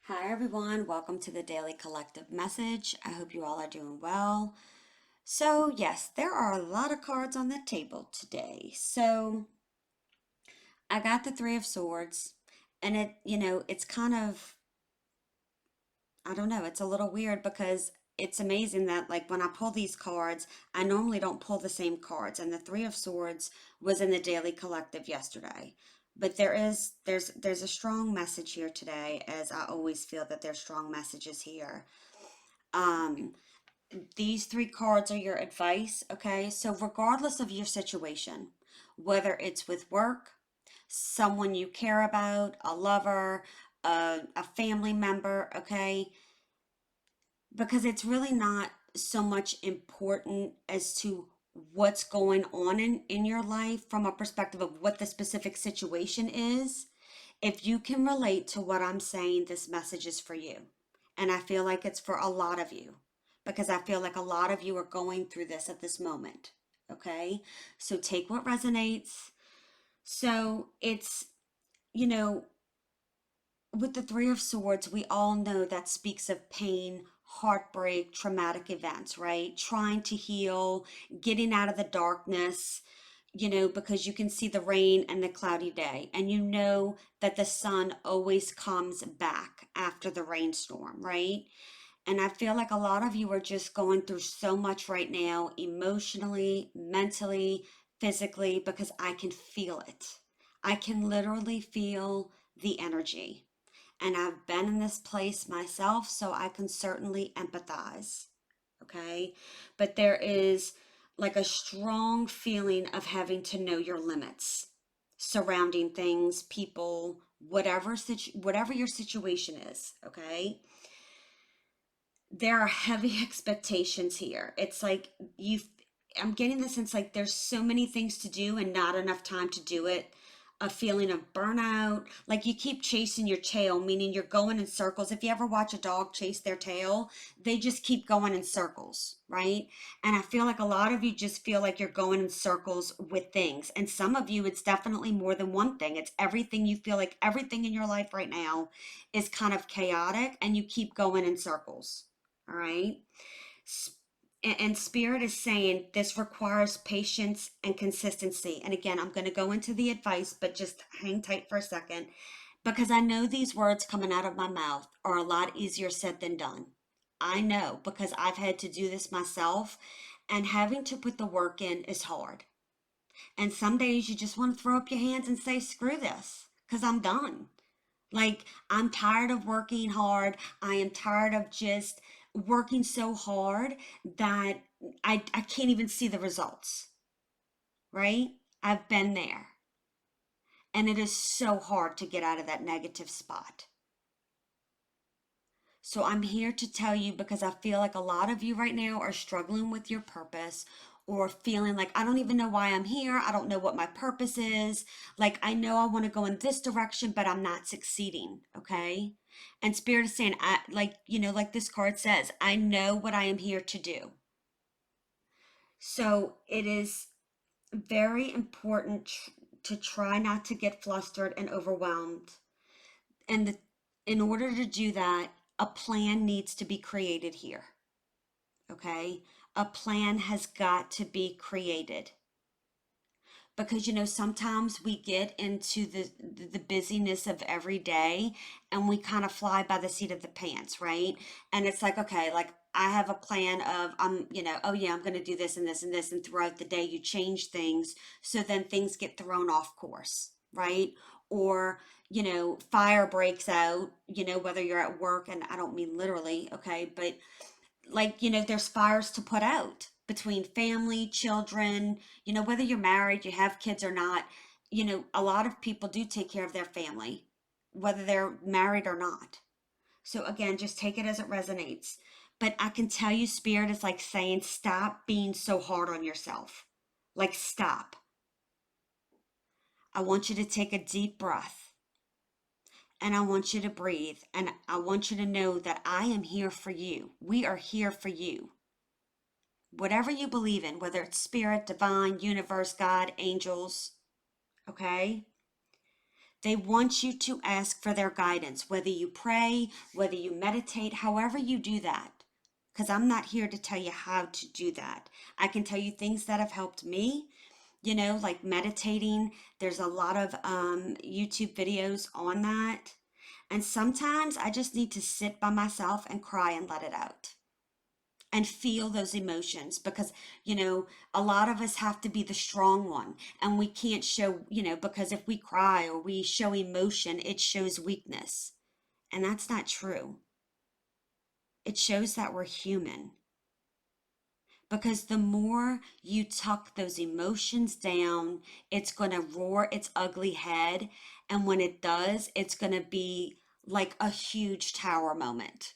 Hi, everyone. Welcome to the Daily Collective Message. I hope you all are doing well. So, yes, there are a lot of cards on the table today. So, I got the Three of Swords, and it's kind of, I don't know, it's a little weird because it's amazing that, like, when I pull these cards, I normally don't pull the same cards, and the Three of Swords was in the Daily Collective yesterday. But there's a strong message here today, as I always feel that there's strong messages here. Um, these three cards are your advice, okay? So, regardless of your situation, whether it's with work, someone you care about, a lover, a family member, okay? Because it's really not so much important as to what's going on in your life from a perspective of what the specific situation is. If you can relate to what I'm saying, this message is for you. And I feel like it's for a lot of you because I feel like a lot of you are going through this at this moment. Okay. So take what resonates. So it's, you know, with the Three of Swords, we all know that speaks of pain, heartbreak, traumatic events, right? Trying to heal, getting out of the darkness, because you can see the rain and the cloudy day, and you know that the sun always comes back after the rainstorm, right? And I feel like a lot of you are just going through so much right now, emotionally, mentally, physically, because I can feel it. I can literally feel the energy. And I've been in this place myself, so I can certainly empathize. Okay. But there is like a strong feeling of having to know your limits surrounding things, people, whatever your situation is. Okay. There are heavy expectations here. It's like I'm getting the sense like there's so many things to do and not enough time to do it. A feeling of burnout, like you keep chasing your tail, meaning you're going in circles. If you ever watch a dog chase their tail, they just keep going in circles, right? And I feel like a lot of you just feel like you're going in circles with things. And some of you, it's definitely more than one thing. It's everything. You feel like everything in your life right now is kind of chaotic and you keep going in circles. All right. And Spirit is saying this requires patience and consistency. And again, I'm going to go into the advice, but just hang tight for a second because I know these words coming out of my mouth are a lot easier said than done. I know because I've had to do this myself, and having to put the work in is hard. And some days you just want to throw up your hands and say, screw this, because I'm done. Like, I'm tired of working hard. I am tired of just working so hard that I can't even see the results, right? I've been there. And it is so hard to get out of that negative spot. So I'm here to tell you because I feel like a lot of you right now are struggling with your purpose or feeling like I don't even know why I'm here. I don't know what my purpose is. Like I know I want to go in this direction, but I'm not succeeding. Okay. And Spirit is saying, like this card says, I know what I am here to do. So it is very important to try not to get flustered and overwhelmed. And in order to do that, a plan needs to be created here. Okay? A plan has got to be created. Because sometimes we get into the busyness of every day and we kind of fly by the seat of the pants, right? And it's like, okay, like I have a plan of oh yeah, I'm going to do this and this and this, and throughout the day you change things, so then things get thrown off course, right? Or fire breaks out, whether you're at work, and I don't mean literally, okay, but like there's fires to put out between family, children, whether you're married, you have kids or not. A lot of people do take care of their family whether they're married or not. So again, just take it as it resonates. But I can tell you, Spirit is like saying stop being so hard on yourself. Like stop. I want you to take a deep breath, and I want you to breathe, and I want you to know that I am here for you. We are here for you. Whatever you believe in, whether it's spirit, divine, universe, God, angels, okay? They want you to ask for their guidance, whether you pray, whether you meditate, however you do that. Because I'm not here to tell you how to do that. I can tell you things that have helped me, like meditating. There's a lot of YouTube videos on that. And sometimes I just need to sit by myself and cry and let it out and feel those emotions because, a lot of us have to be the strong one and we can't show, because if we cry or we show emotion, it shows weakness. And that's not true. It shows that we're human. Because the more you tuck those emotions down, it's going to roar its ugly head. And when it does, it's going to be like a huge tower moment.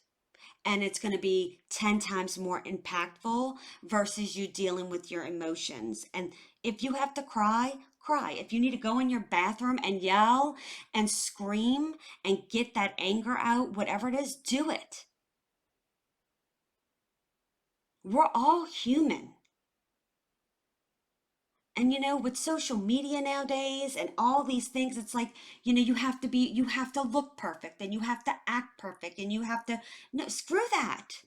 And it's going to be 10 times more impactful versus you dealing with your emotions. And if you have to cry, cry. If you need to go in your bathroom and yell and scream and get that anger out, whatever it is, do it. We're all human. And with social media nowadays and all these things, it's like, you have to look perfect and you have to act perfect and you have to, no, screw that.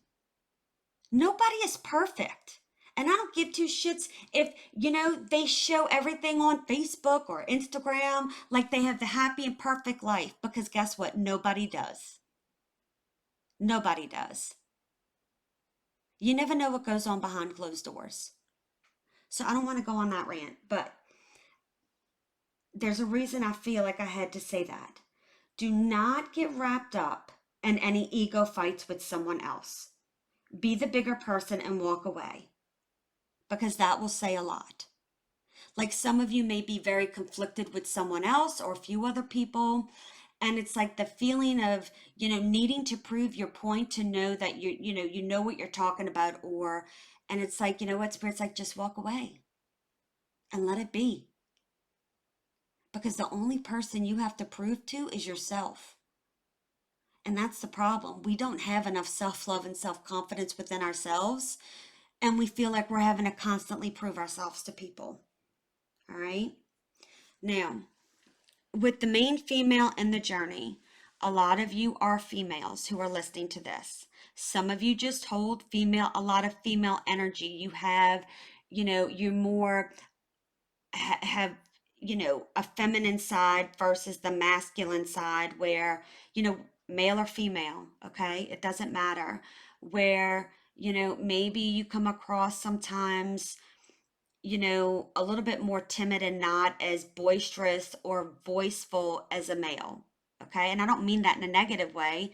Nobody is perfect. And I don't give two shits if, they show everything on Facebook or Instagram like they have the happy and perfect life. Because guess what? Nobody does. Nobody does. You never know what goes on behind closed doors. So I don't want to go on that rant, but there's a reason I feel like I had to say that. Do not get wrapped up in any ego fights with someone else. Be the bigger person and walk away because that will say a lot. Like some of you may be very conflicted with someone else or a few other people. And it's like the feeling of, needing to prove your point to know that you know what you're talking about, and it's like, what, Spirit's like, just walk away and let it be. Because the only person you have to prove to is yourself. And that's the problem. We don't have enough self-love and self-confidence within ourselves. And we feel like we're having to constantly prove ourselves to people. All right. Now, with the main female in the journey, a lot of you are females who are listening to this. Some of you just hold a lot of female energy. You have, you're more, have, a feminine side versus the masculine side where, male or female, okay? It doesn't matter. Where, maybe you come across sometimes, a little bit more timid and not as boisterous or voiceful as a male. Okay. And I don't mean that in a negative way.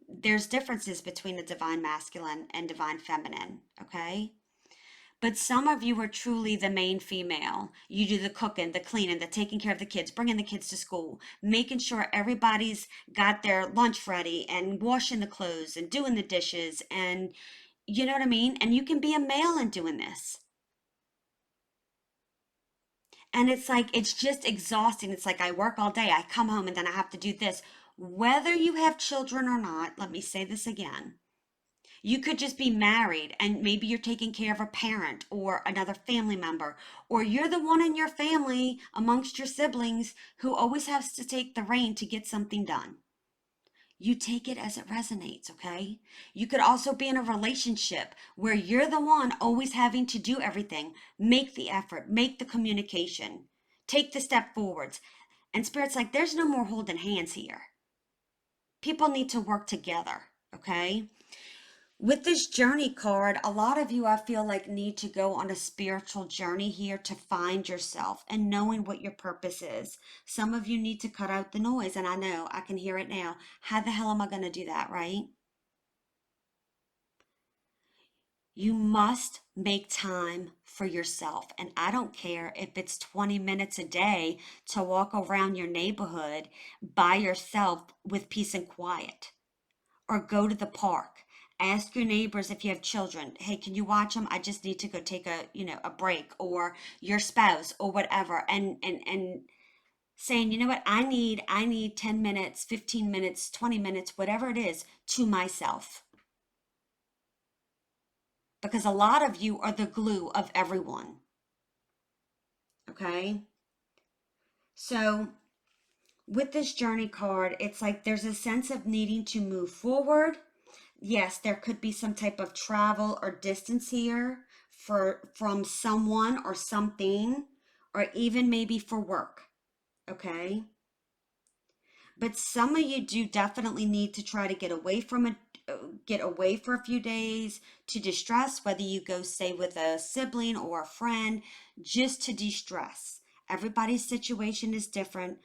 There's differences between the divine masculine and divine feminine. Okay. But some of you are truly the main female. You do the cooking, the cleaning, the taking care of the kids, bringing the kids to school, making sure everybody's got their lunch ready and washing the clothes and doing the dishes. And you know what I mean? And you can be a male in doing this. And it's like, it's just exhausting. It's like I work all day, I come home, and then I have to do this. Whether you have children or not, let me say this again. You could just be married and maybe you're taking care of a parent or another family member, or you're the one in your family amongst your siblings who always has to take the reign to get something done. You take it as it resonates, okay? You could also be in a relationship where you're the one always having to do everything, make the effort, make the communication, take the step forwards. And Spirit's like, there's no more holding hands here. People need to work together, okay? With this journey card, a lot of you, I feel like, need to go on a spiritual journey here to find yourself and knowing what your purpose is. Some of you need to cut out the noise, and I know I can hear it now. How the hell am I going to do that, right? You must make time for yourself. And I don't care if it's 20 minutes a day to walk around your neighborhood by yourself with peace and quiet, or go to the park. Ask your neighbors if you have children. Hey, can you watch them? I just need to go take a break, or your spouse or whatever. And saying, you know what? I need 10 minutes, 15 minutes, 20 minutes, whatever it is, to myself. Because a lot of you are the glue of everyone. Okay? So with this journey card, it's like there's a sense of needing to move forward. Yes, there could be some type of travel or distance here for from someone or something, or even maybe for work. Okay. But some of you do definitely need to try to get away from it, get away for a few days to distress, whether you go stay with a sibling or a friend, just to de-stress. Everybody's situation is different,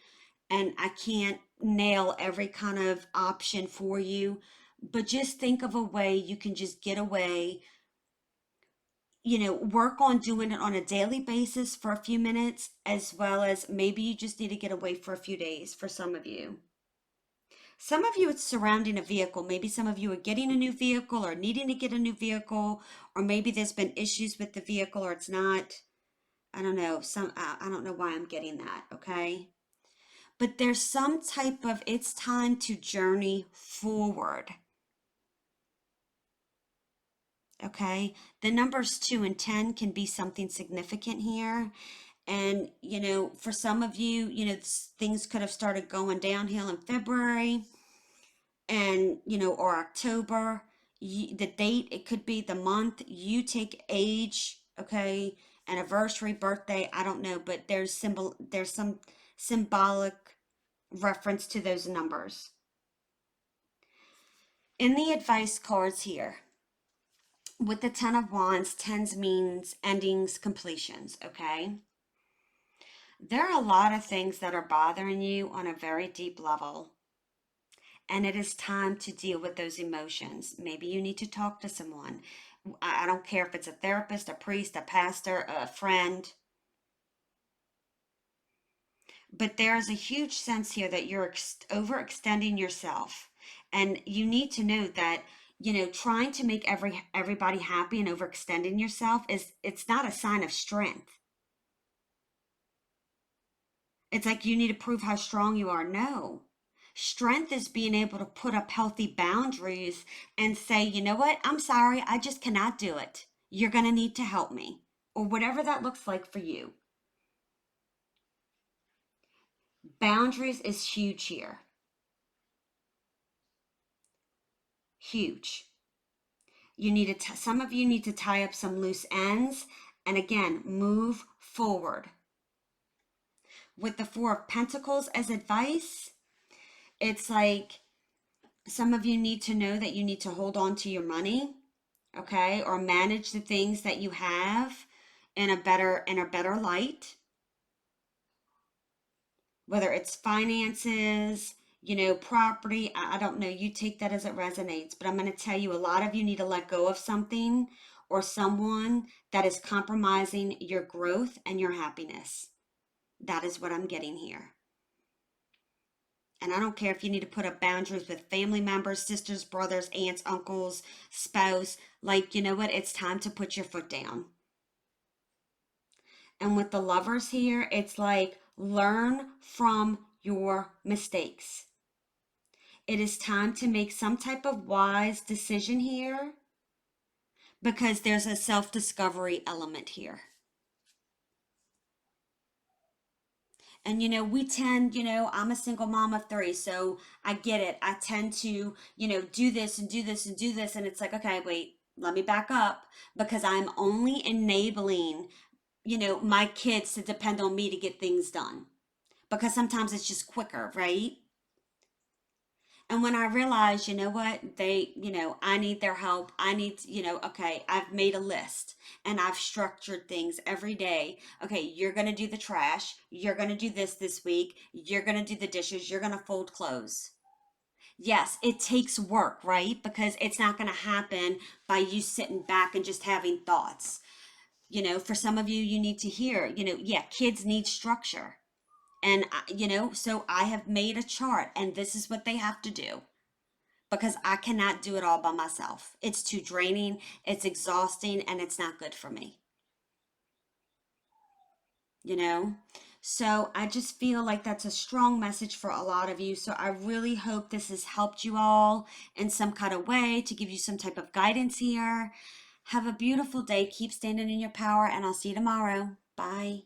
and I can't nail every kind of option for you, but just think of a way you can just get away, work on doing it on a daily basis for a few minutes, as well as maybe you just need to get away for a few days for some of you. Some of you, it's surrounding a vehicle. Maybe some of you are getting a new vehicle or needing to get a new vehicle, or maybe there's been issues with the vehicle or it's not. I don't know. I don't know why I'm getting that, okay? But there's some type of it's time to journey forward, okay? The numbers 2 and 10 can be something significant here. And, for some of you, things could have started going downhill in February and or October. The date, it could be the month you take age, okay, anniversary, birthday, I don't know, but there's some symbolic reference to those numbers in the advice cards here. With the 10 of wands, tens means endings, completions, okay? There are a lot of things that are bothering you on a very deep level, and it is time to deal with those emotions. Maybe you need to talk to someone. I don't care if it's a therapist, a priest, a pastor, a friend, but there's a huge sense here that you're overextending yourself. And you need to know that, trying to make everybody happy and overextending yourself it's not a sign of strength. It's like you need to prove how strong you are. No. Strength is being able to put up healthy boundaries and say, you know what? I'm sorry. I just cannot do it. You're going to need to help me, or whatever that looks like for you. Boundaries is huge here. Huge. Some of you need to tie up some loose ends and again, move forward. With the Four of Pentacles as advice, it's like some of you need to know that you need to hold on to your money, okay, or manage the things that you have in a better light, whether it's finances, property. I don't know, you take that as it resonates, but I'm going to tell you, a lot of you need to let go of something or someone that is compromising your growth and your happiness. That is what I'm getting here. And I don't care if you need to put up boundaries with family members, sisters, brothers, aunts, uncles, spouse. Like, you know what? It's time to put your foot down. And with the Lovers here, it's like learn from your mistakes. It is time to make some type of wise decision here because there's a self-discovery element here. And we tend, I'm a single mom of three, so I get it. I tend to, do this and do this and do this. And it's like, okay, wait, let me back up, because I'm only enabling, my kids to depend on me to get things done. Because sometimes it's just quicker, right? And when I realize, you know what, I need their help. I need, okay, I've made a list and I've structured things every day. Okay, you're going to do the trash. You're going to do this week. You're going to do the dishes. You're going to fold clothes. Yes, it takes work, right? Because it's not going to happen by you sitting back and just having thoughts. For some of you, you need to hear, yeah, kids need structure. And, so I have made a chart and this is what they have to do, because I cannot do it all by myself. It's too draining, it's exhausting, and it's not good for me. You know? So I just feel like that's a strong message for a lot of you. So I really hope this has helped you all in some kind of way to give you some type of guidance here. Have a beautiful day. Keep standing in your power, and I'll see you tomorrow. Bye.